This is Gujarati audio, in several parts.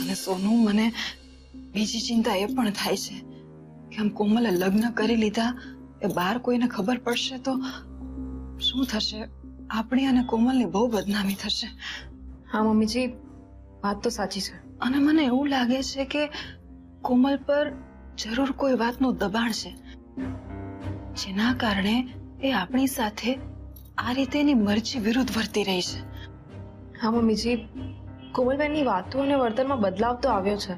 અને સોનું, મને બીજી ચિંતા એ પણ થાય છે કે આમ કોમલે લગ્ન કરી લીધા એ બહાર કોઈને ખબર પડશે તો શું થશે? આપણી અને કોમલની બહુ બદનામી થશે. હા મમ્મીજી, વાત તો સાચી છે. અને મને એવું લાગે છે કે કોમલ પર જરૂર કોઈ વાતનું દબાણ છે, જેના કારણે એ આપણી સાથે આ રીતે એની મરજી વિરુદ્ધ વર્તી રહી છે. હા મમ્મીજી, કોમલબેનની વાતો અને વર્તનમાં બદલાવ તો આવ્યો છે,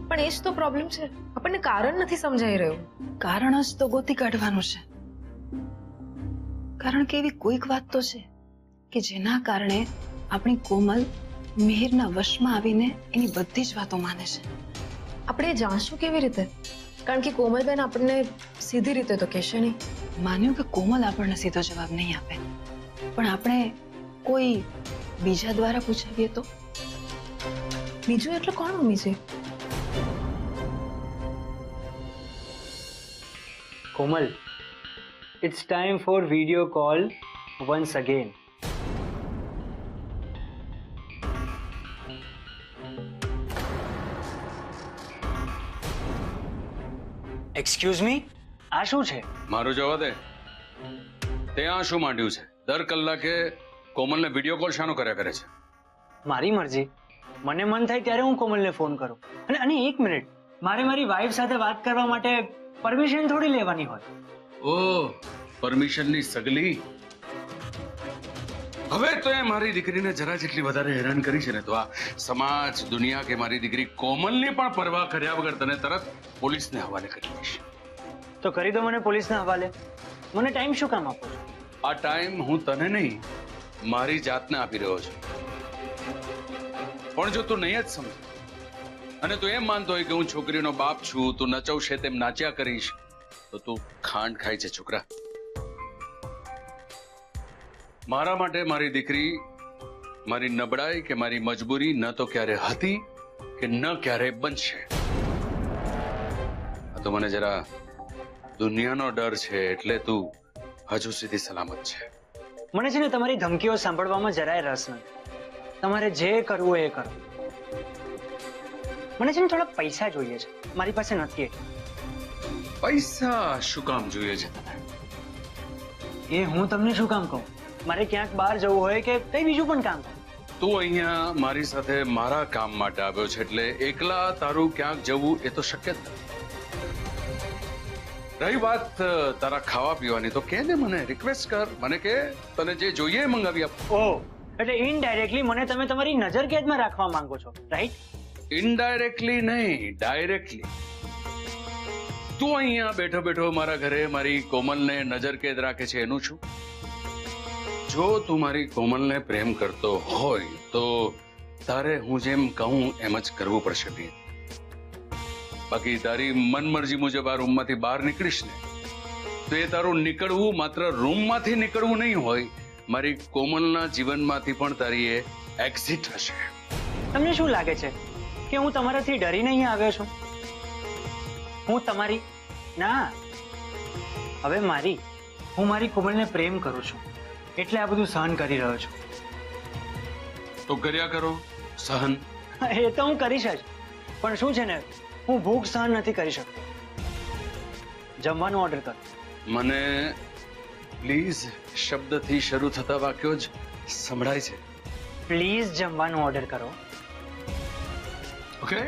પણ એ જ તો પ્રોબ્લેમ છે. આપણને કારણ નથી સમજાઈ રહ્યું. કારણ જ તો ગોતી કાઢવાનું છે. કારણ કે એવી કોઈક વાત તો છે કે જેના કારણે આપણી કોમલ મિહિરના વશમાં આવીને એની બધી જ વાતો માને છે. આપણે જાણશું કેવી રીતે? કારણ કે કોમલબેન આપણને સીધી રીતે તો કહેશે નહીં. માન્યું કે કોમલ આપણને સીધો જવાબ નહીં આપે, પણ આપણે કોઈ બીજા દ્વારા પૂછાવીએ તો? બીજું એટલે કોણ મમ્મીજી? Komal, it's time for video call once again. Excuse me? આ શું છે? મારું જવા દે. ત્યાં શું માંડ્યું છે? દર કલાકે કોમલને વિડીયો કોલ શાનો કર્યા કરે છે? મારી મરજી. મને મન થાય ત્યારે હું કોમલને ફોન કરું. અને એક મિનિટ, મારે મારી વાઈફ સાથે વાત કરવા માટે પરમિશન થોડી લેવાની હોય. ઓ પરમિશનની સગલી. હવે તો એ મારી દીકરીને જરા જેટલી વધારે હેરાન કરી છે ને તો આ સમાજ, દુનિયા કે મારી દીકરી કોમલની પણ પરવા કર્યા વગર તને તરત પોલીસને હવાલે કરી દઈશ. તો કરી દો મને પોલીસના હવાલે. મને ટાઈમ શું કામ આપો છો? આ ટાઈમ હું તને નહીં, મારી જાતને આપી રહ્યો છું. પણ જો તું નહીં જ સમજ અને તું એમ માનતો હોય કે હું છોકરીનો બાપ છું, તું નચવશે તેમ નાચ્યા કરીશ, તો તું ખાંડ ખાય છે છોકરા. મારા માટે મારી દીકરી મારી નબળાઈ કે મારી મજબૂરી ન તો ક્યારે હતી કે ન ક્યારે બનશે. આ તો મને જરા દુનિયાનો ડર છે એટલે તું હજુ સુધી સલામત છે. મને છે ને તમારી ધમકીઓ સાંભળવામાં જરાય રસ નથી. તમારે જે કરવું એ કરો. મને છે ને થોડા પૈસા જોઈએ છે, મારી પાસે નથી. પૈસા શું કામ જોઈએ છે તને? એ હું તમને શું કામ કહું? મારે ક્યાંક બહાર જવું હોય કે કઈ બીજું પણ કામ. તું અહીંયા મારી સાથે મારા કામ માટે આવ્યો છે એટલે એકલા તારું ક્યાંક જવું એ તો શક્ય જ નથી. રહી વાત તારા ખાવા પીવાની તો કે ને, મને રિક્વેસ્ટ કર, મને કે તને જે જોઈએ એ મંગાવી આપ. ઓહ, એટલે ઇનડાયરેક્ટલી મને તમે તમારી નજર કેદમાં રાખવા માંગો છો, રાઈટ? ઇનડાયરેક્ટલી નહીં, ડાયરેક્ટલી. તું અહીંયા બેઠો બેઠો મારા ઘરે મારી કોમલને નજર કેદ રાખે છે એનું શું? જો તું મારી કોમલને પ્રેમ કરતો હોય તો તારે હું જેમ કહું એમ જ કરવું પડશે બેન. બાકી તારી મનમરજી મુજબ આ રૂમમાંથી બહાર નીકળીશ ને તો એ તારું નીકળવું માત્ર રૂમમાંથી નીકળવું નહીં હોય, મારી કોમલના જીવનમાંથી પણ તારી એ એક્ઝિટ હશે. તમને શું લાગે છે કે હું તમારાથી ડરીને અહીંયા આવ્યો છું? હું તમારી ના, હવે હું મારી કોમલને પ્રેમ કરું છું એટલે આ બધું સહન કરી રહ્યો છું. તો કર્યા કરો સહન. એ તો હું કરીશ જ, પણ શું છે ને, હું ભૂખ સહન નથી કરી શકતો. જમવાનું ઓર્ડર કરો. મને પ્લીઝ શબ્દથી શરૂ થતા વાક્યો જ સંભળાય છે. પ્લીઝ જમવાનું ઓર્ડર કરો. Okay.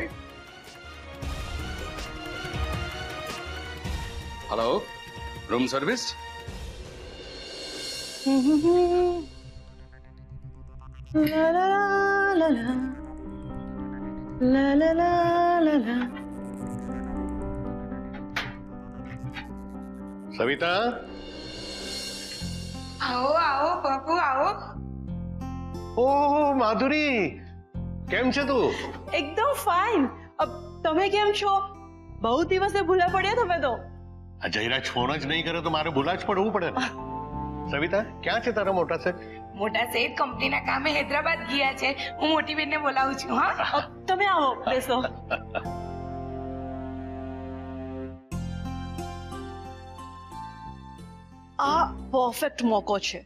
Hello, room service. Savita, આવો આવો બાપુ આવો. ઓહો માધુરી, કેમ છે તું? એકદમ ફાઇન. તમે કેમ છો? બહુ દિવસે ભૂલા પડ્યા તમે તો. આ જયરાજ ફોન જ નહીં કરે તો મારે ભૂલા જ પડવું પડે ને. સવિતા, ક્યાં છે તારા મોટા સાહેબ? મોટા શેઠ કંપનીના કામે હૈદરાબાદ ગયા છે. હું મોટી બેનને બોલાવું છું. હા, તમે આવો, બેસો. આ પરફેક્ટ મોકો છે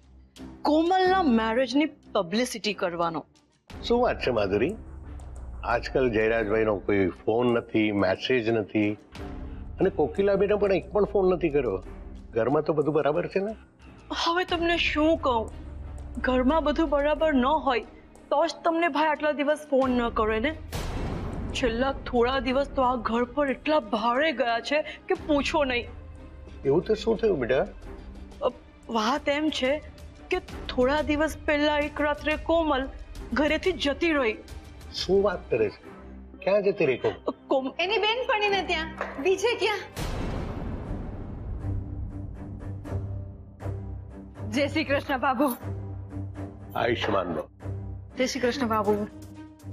કોમલના મેરેજની પબ્લિસિટી કરવાનો. શું વાત છે માધુરી? આજકાલ જયરાજભાઈનો કોઈ ફોન નથી, મેસેજ નથી, અને કોકિલાબેને પણ એક પણ ફોન નથી કર્યો. ઘરમાં તો બધું બરાબર છે ને? હવે તમને શું કહું, ઘરમાં બધું બરાબર ન હોય તો જ તમને ભાઈ આટલા દિવસ ફોન ન કરે ને. છેલ્લા થોડા દિવસ તો આ ઘર પર એટલા ભારે ગયા છે કે પૂછો નહીં. એવું તો શું થયું બેટા? વાત એમ છે કે થોડા દિવસ પહેલા એક રાત્રે કોમલ ઘરેથી જતી રહી. શું વાત કરે છે? ક્યાં જતી રહી કોમલ? એની બેનપણીને ત્યાં. બીજે ક્યાં? જય શ્રી કૃષ્ણ બાબુ. આયુષ્માન ભવ. જય શ્રી કૃષ્ણ બાબુ.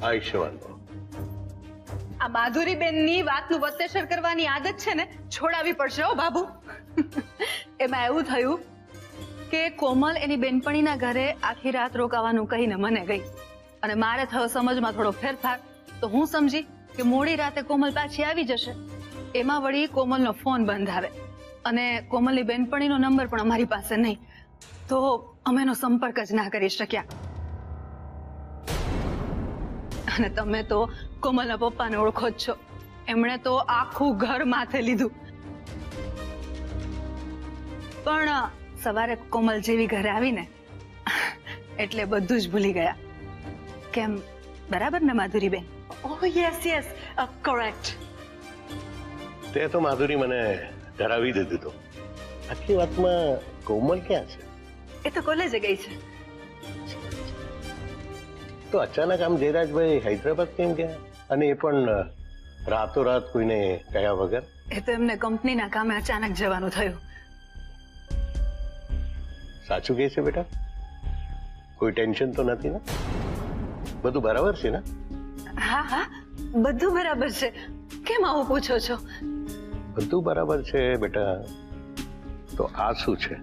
આયુષ્માન ભવ. આ માધુરીબેનની વાતનું વત્તેસર કરવાની આદત છે ને, છોડાવી પડશે હો બાબુ. એમાં એવું થયું કે કોમલ એની બેનપણીના ઘરે આખી રાત રોકાવાનું કહીને મને ગઈ, અને મારે થયો સમજમાં થોડો ફેરફાર. તો હું સમજી કે મોડી રાતે કોમલ પાછી આવી જશે. એમાં વળી કોમલનો ફોન બંધ આવે, અને કોમલની બેનપણીનો નંબર પણ અમારી પાસે નહીં, તો અમે એનો સંપર્ક જ ના કરી શક્યા. અને તમે તો કોમલના પપ્પાને ઓળખો જ છો, એમણે તો આખું ઘર માથે લીધું. પણ સવારે કોમલ જેવી ઘરે આવીને એટલે બધું જ ભૂલી ગયા. કેમ, બરાબર ને માધુરીબેન? ઓહ યસ યસ, કરેક્ટ. તે તો માધુરી મને ડરાવી દીધું તો. આખી વાતમાં કોમલ ક્યાં છે? એ તો કોલેજે ગઈ છે. તો અચાનક આમ જયરાજભાઈ હૈદરાબાદ કેમ ગયા? અને એ પણ રાતોરાત કોઈને કયા વગર? એ તો એમને કંપનીના કામે અચાનક જવાનું થયું. સાચું કહે છે બેટા? કોઈ ટેન્શન તો નથી ને? બધું બરાબર છે ને? હા હા, બધું બરાબર છે. કેમ આવું પૂછો છો? બધું બરાબર છે બેટા. તો આ શું છે?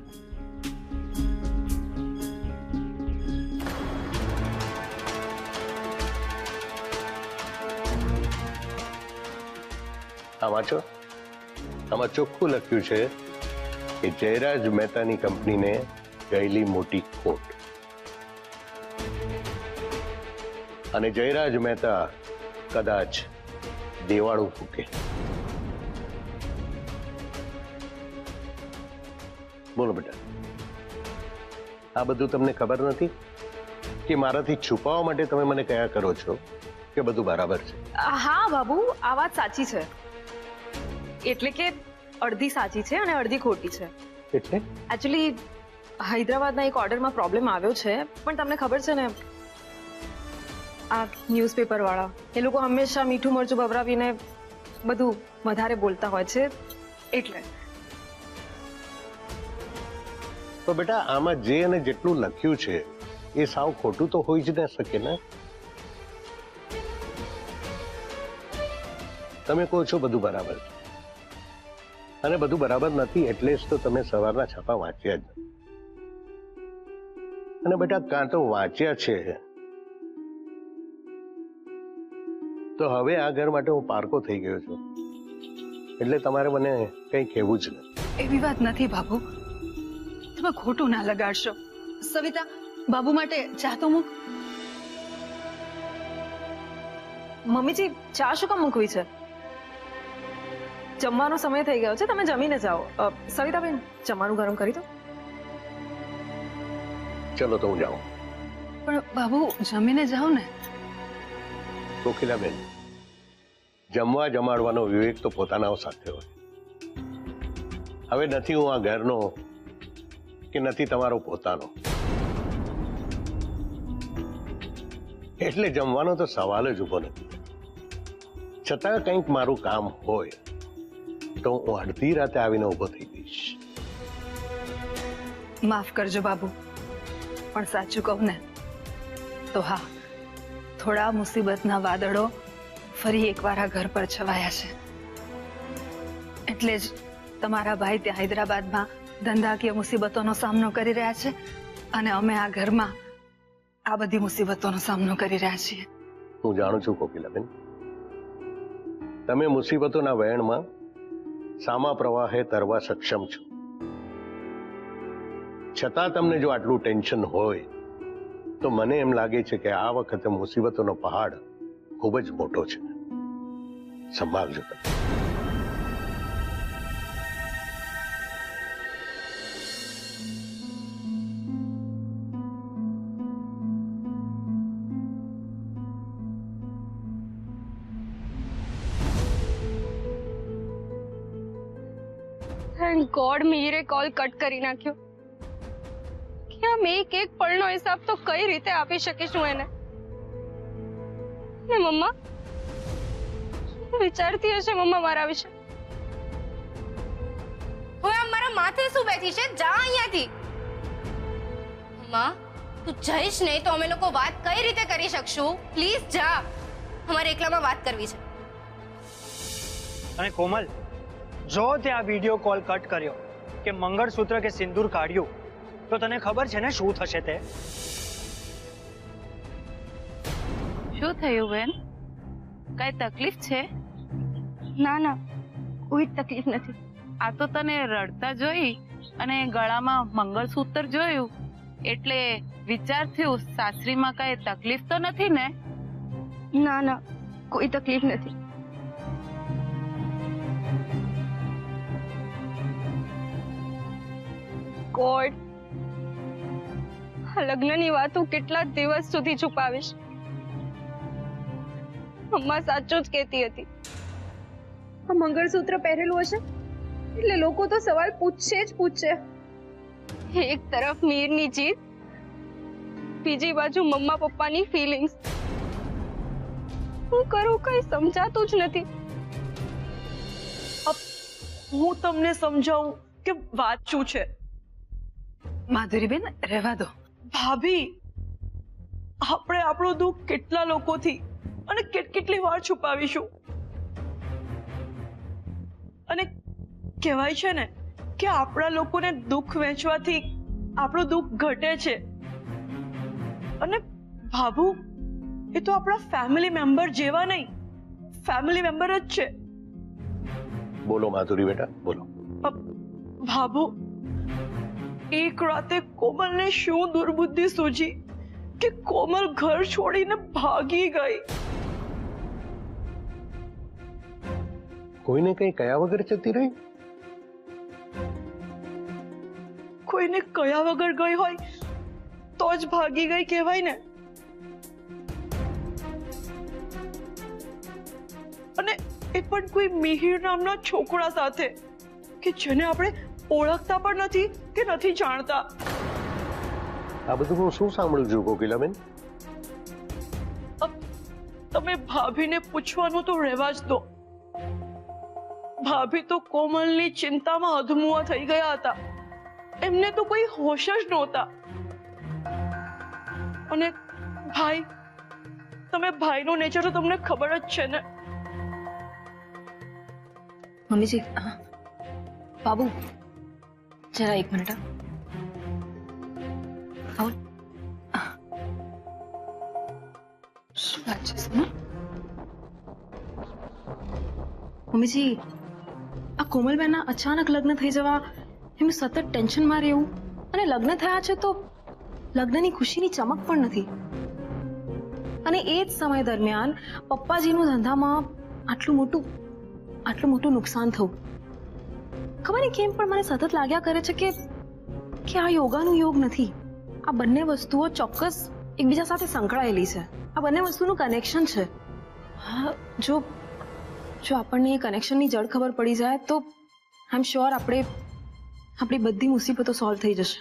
આ વાંચો. આમાં ચોખ્ખું લખ્યું છે કે જયરાજ મહેતાની કંપનીને ગયેલી મોટી ખોટ, અને જયરાજ મહેતા કદાચ દેવાળું ફૂકે. બોલો બેટા, આ બધું તમને ખબર નથી કે મારાથી છુપાવવા માટે તમે મને કયા કરો છો કે બધું બરાબર છે? હા બાબુ, આ વાત સાચી છે. એટલે કે અડધી સાચી છે અને અડધી ખોટી છે. એટલે એકચ્યુઅલી હૈદરાબાદના એક ઓર્ડરમાં પ્રોબ્લેમ આવ્યો છે, પણ તમને ખબર છે ને, આ ન્યૂઝપેપર વાળા એ લોકો હંમેશા મીઠું મરચું ભભરાવીને બધું વધારે બોલતા હોય છે, એટલે. તો બેટા, આમાં જે અને જેટલું લખ્યું છે એ સાવ ખોટું તો હોઈ જ ન શકે ને? તમે કહો છો બધું બરાબર છે, અને બધું બરાબર નથી એટલે જ તો તમે સવારના છાપા વાંચ્યા જ નથી. અને બેટા, કાં તો વાંચ્યા છે તો હવે આ ઘર માટે હું પારકો થઈ ગયો છું, એટલે તમારે મને કંઈ કહેવું જ નથી. એવી વાત નથી બાબુ, તમે ખોટું ના લગાડશો. સવિતા, બાબુ માટે ચા તો મૂક. મમ્મીજી, ચા શું કામ મૂકવી છે? જમવાનો સમય થઈ ગયો છે, તમે જમીને જાઓ. સવિતાબેન, જમવાનું ગરમ કરી દો. ચલો તો હું જાઉં. પણ બાબુ, જમીને જાઓ ને. કોકિલાબેન, જમવા જમાડવાનો વિવેક તો પોતાના સાથે હોય. હવે નથી હું આ ઘરનો કે નથી તમારો પોતાનો, એટલે જમવાનો તો સવાલ જ ઉભો નથી. છતાં કંઈક મારું કામ હોય તો હું અડધી રાતે આવીને ઉભો થઈ જઈશ. માફ કરજો બાબુ, પણ સાચું કહું ને તો હા, થોડા મુસીબતના વાદળો ફરી એકવાર આ ઘર પર છવાયા છે. એટલે જ તમારા ભાઈ ત્યાં હૈદરાબાદમાં ધંધાકીય મુસીબતોનો સામનો કરી રહ્યા છે, અને અમે આ ઘરમાં આ બધી મુસીબતોનો સામનો કરી રહ્યા છીએ. હું જાણું છું કોકિલાબેન, તમે મુસીબતોના વહેણમાં સામા પ્રવાહે તરવા સક્ષમ છો. છતાં તમને જો આટલું ટેન્શન હોય તો મને એમ લાગે છે કે આ વખતે મુસીબતોનો પહાડ ખૂબ જ મોટો છે. સંભાળજો તમે. થેન્ક ગોડ મીરે કોલ કટ કરી નાખ્યો. કે આમ એક પળનો હિસાબ તો કઈ રીતે આપી શકીશું એને. ને મમ્મા શું વિચારતી હશે મમ્મા મારા વિશે? હવે આમ મારા માથે શું બેઠી છે? જા અહીંયાથી. મમ્મા તું જઈશ નહીં તો અમે લોકો વાત કઈ રીતે કરી શકશું? પ્લીઝ જા, અમારે એકલામાં વાત કરવી છે. અને કોમલ, જો તે આ વિડીયો કોલ કટ કર્યો કે મંગળસૂત્ર કે સિંદૂર કાઢ્યું તો તને ખબર છે ને શું થશે તે? શું થયું બેન? કઈ તકલીફ છે? ના ના કોઈ તકલીફ નથી. આ તો તને રડતા જોઈ અને ગળામાં મંગળસૂત્ર જોયું એટલે વિચાર થયું સાસરીમાં કઈ તકલીફ તો નથી ને? ના ના કોઈ તકલીફ નથી. ગોડ, આ લગ્નની વાત હું કેટલા દિવસ સુધી છુપાવીશ? અમ્મા સાચું જ કહેતી હતી. આ મંગળસૂત્ર પહેરેલું હશે એટલે લોકો તો સવાલ પૂછશે જ પૂછશે. એક તરફ મીરની જીત, બીજી બાજુ મમ્મા પપ્પાની ફિલિંગ્સ. હું કરું કઈ સમજાતું જ નથી. હું તમને સમજાવું કે વાત શું છે. માધુરીબેન, રહેવા દો. ભાભી, આપણે આપણું દુઃખ કેટલા લોકોથી અને કેટલી વાર છુપાવીશું? અને કહેવાય છે ને કે આપણા લોકોને દુઃખ વહેંચવાથી આપણું દુઃખ ઘટે છે. અને ભાભુ, એ તો આપણા ફેમિલી મેમ્બર જેવા નહીં, ફેમિલી મેમ્બર જ છે. બોલો માધુરી બેટા, બોલો. ભાભુ, એક રાતે કોમલને શું દુર્બુદ્ધિ સૂજી કે કોમલ ઘર છોડીને ભાગી ગઈ. કોઈને કઈ કયા વગર જતી રહી? કોઈને કયા વગર ગઈ હોય તો જ ભાગી ગઈ કહેવાય ને. અને એ પણ કોઈ મિહિર નામના છોકરા સાથે કે જેને આપણે ઓળખતા પણ નથી કે નથી જાણતા. આ બધું હું શું સાંભળું છું કોકિલાબેન? તમે ભાભીને પૂછવાનું તો રહેવા જ દો. ભાભી તો કોમલની ચિંતામાં અધમુઆ થઈ ગયા હતા. એમને તો કોઈ હોશ જ નહોતા. અને ભાઈ, તમે ભાઈનો નેચર તો તમને ખબર જ છે ને. મમ્મીજી, બાબુ જરા એક મિનિટ. આવો. શું વાત છે સોના? મમ્મીજી, આ કોમલબેનના અચાનક લગ્ન થઈ જવા એમનું સતત ટેન્શનમાં રહેવું અને લગ્ન થયા છે તો લગ્નની ખુશીની ચમક પણ નથી. અને એ જ સમય દરમિયાન પપ્પાજીનું ધંધામાં આટલું મોટું નુકસાન થયું. ખબર નહીં કેમ પણ મને સતત લાગ્યા કરે છે કે આ યોગાનું યોગ નથી. આ બંને વસ્તુઓ ચોક્કસ એકબીજા સાથે સંકળાયેલી છે. આ બંને વસ્તુનું કનેક્શન છે. હા, જો આપણને એ કનેક્શનની જડ ખબર પડી જાય તો આઈ એમ શ્યોર આપણી બધી મુસીબતો સોલ્વ થઈ જશે.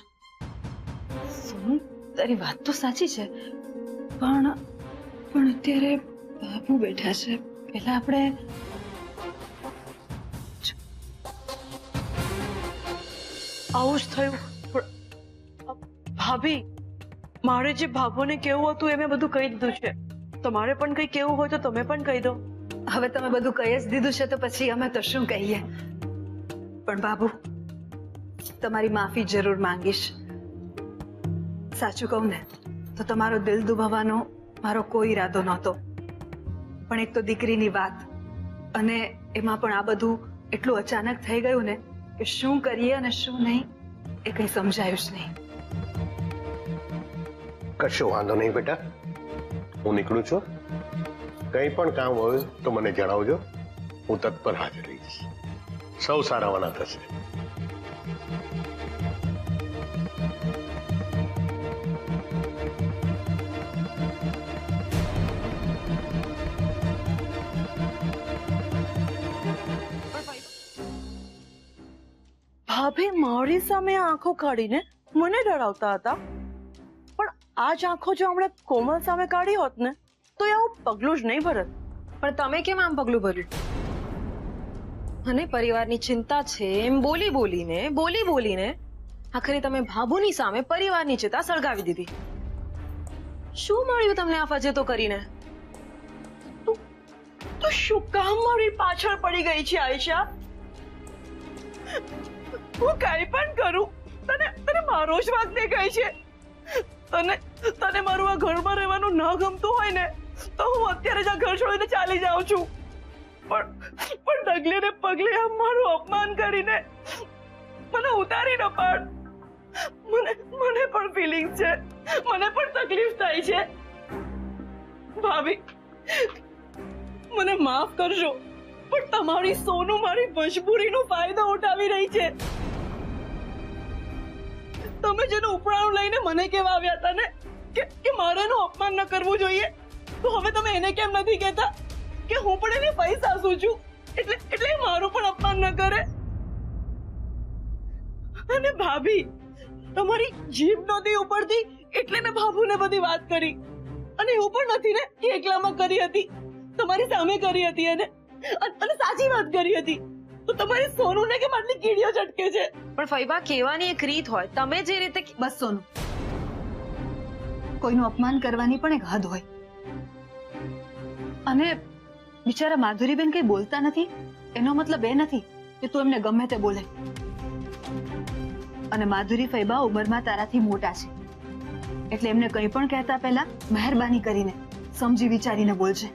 સોનુ, તારી વાત તો સાચી છે, પણ અત્યારે બાબુ બેઠા છે. પહેલા આપણે આવું જ થયું. ભાભી, મારે જે ભાભોને કેવું હતું એ મેં બધું કહી દીધું છે. તમારે પણ કઈ કેવું હોય તો તમે પણ કહી દો. હવે તમે બધું કહી જ દીધું છે તો પછી અમે તો શું કહીએ. પણ બાબુ, તમારી માફી જરૂર માંગીશ. સાચું કહું ને તો તમારો દિલ દુભાવવાનો મારો કોઈ ઈરાદો નહોતો. પણ એક તો દીકરીની વાત, અને એમાં પણ આ બધું એટલું અચાનક થઈ ગયું ને કે શું કરીએ અને શું નહીં એ કઈ સમજાયું જ નહીં. કશો વાંધો નહીં બેટા, હું નીકળું છું. કંઈ પણ કામ હોય તો મને જણાવજો, હું તત્પર હાજર રહીશ. સૌ સારાવાના થશે. ભાભી મારી સામે આંખો કાઢીને મને ડરાવતા હતા, પણ આ જ આંખો જો હમણાં કોમલ સામે કાઢી હોત ને તો એ આવું પગલું જ નહીં ભરત. પણ તમે કેમ આમ પગલું ભર્યું? અને પરિવારની ચિંતા છે એમ બોલી બોલીને આખરે તમે ભાભુની સામે પરિવારની ચિંતા સળગાવી દીધી. શું મળ્યું તમને આ ફજેતો કરીને? તો શું કામ મારી પાછળ પડી ગઈ છે આયશા? હું કઈ પણ કરું તને મારો જ વાંક દેખાય છે. તને મારું આ ઘરમાં રહેવાનું ન ગમતું હોય ને તો હું અત્યારે જ આ ઘર છોડીને ચાલી જાઉં છું. પણ ડગલે ને પગલે આમ મારું અપમાન કરીને મને ઉતારી ન પાડ. મને પણ ફિલિંગ છે, મને પણ તકલીફ થાય છે. ભાભી મને માફ કરજો, પણ તમારી સોનું મારી મજબૂરીનો ફાયદો ઉઠાવી રહી છે. તમે જેનું ઉપરાણું લઈને મને કેવા આવ્યા હતા ને કે મારે એનું અપમાન ન કરવું જોઈએ, તો હવે તમે એને કેમ નથી કહેતા કે હું પણ એની ફઈ સાસુ છું, એટલે મારું પણ અપમાન ન કરે? અને ભાભી તમારી જીભ નહોતી ઉપડતી એટલે મેં ભાભુને બધી વાત કરી, અને એવું પણ નથી ને કે એકલામાં કરી હતી, તમારી સામે કરી હતી અને સાચી વાત કરી હતી. તો તમારી સોનુને કેમ આટલી કીડીઓ ચટકે છે? પણ ફઈબા, કહેવાની એક રીત હોય. તમે જે રીતે બસ સોનું, કોઈનું અપમાન કરવાની પણ એક હદ હોય. અને બિચારા માધુરીબેન કઈ બોલતા નથી એનો મતલબ એ નથી કે તું એમને ગમે તે બોલે. અને માધુરી ફઈબા ઉંમરમાં તારાથી મોટા છે, એટલે એમને કંઈ પણ કહેતા પહેલા મહેરબાની કરીને સમજી વિચારીને બોલજે.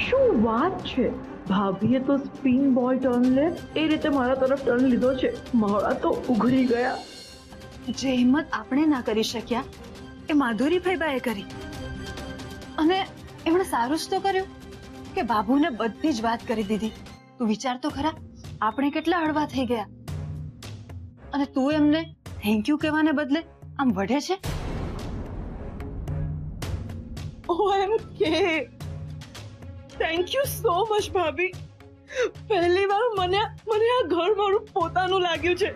શું વાત છે? ભાભીએ તો સ્પિન બોલ ટર્ન લે એ રીતે મારા તરફ ટર્ન લીધો છે. મારા તો ઉઘડી ગયા. જે હિંમત આપણે ના કરી શક્યા એ માધુરી ફઈબાએ કરી. અને એમણે સારું જ તો કર્યું કે બાબુને બધી જ વાત કરી દીધી. તું વિચાર તો ખરા, આપણે કેટલા હળવા થઈ ગયા. અને તું એમને થેન્ક યુ કહેવાને બદલે આમ વઢે છે. OMG, thank you so much ભાભી. પહેલી વાર મને આ ઘર મારું પોતાનું લાગ્યું છે.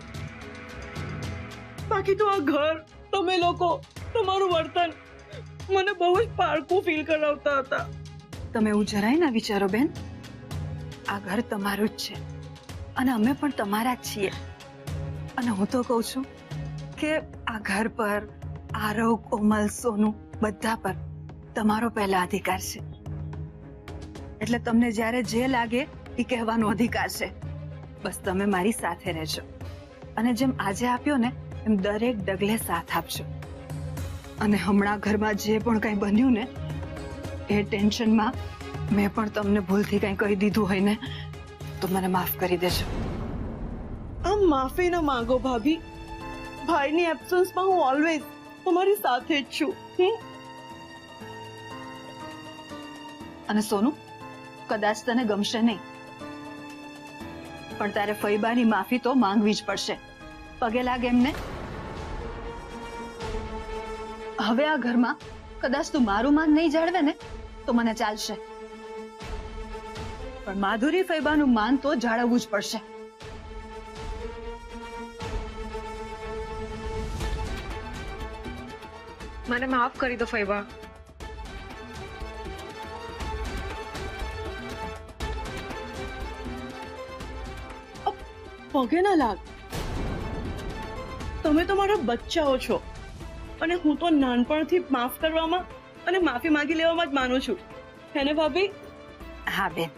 બાકી તો આ ઘર, તમે લોકો, તમારું વર્તન મને બહુ જ પારકું ફીલ કરાવતા હતા. તમે એવું જરાય ના વિચારો બેન, આ ઘર તમારું જ છે અને અમે પણ તમારા જ છીએ. અને હું તો કહું છું કે આ ઘર પર, આરવ, કોમલ, સોનું બધા પર તમારો પહેલા અધિકાર છે. એટલે તમને જ્યારે જે લાગે એ કહેવાનો અધિકાર છે. બસ તમે મારી સાથે રહેજો અને જેમ આજે આપ્યો ને એમ દરેક ડગલે સાથ આપજો. અને હમણાં ઘરમાં જે પણ કંઈ બન્યું ને એ ટેન્શનમાં મેં પણ તમને ભૂલથી કંઈ કહી દીધું હોય ને તો મને માફ કરી દેજો. આમ માફી ન માંગો ભાભી. ભાઈની એબ્સન્સમાં હું ઓલવેઝ તમારી સાથે જ છું. અને સોનું, કદાચ તને ગમશે નહીં પણ તારે ફઈબાની માફી તો માંગવી જ પડશે. પગે લાગે એમને. હવે આ ઘરમાં કદાચ તું મારું માન નહીં જાળવે ને તો મને ચાલશે, પણ માધુરી ફઈબાનું માન તો જાળવવું જ પડશે. મને માફ કરી દો ફઈબા. પગે ના લાગ. તમે તો મારા બચ્ચાઓ છો અને હું તો નાનપણથી માફ કરવામાં અને માફી માંગી લેવામાં જ માનું છું. હે ને ભાભી? હા બેન.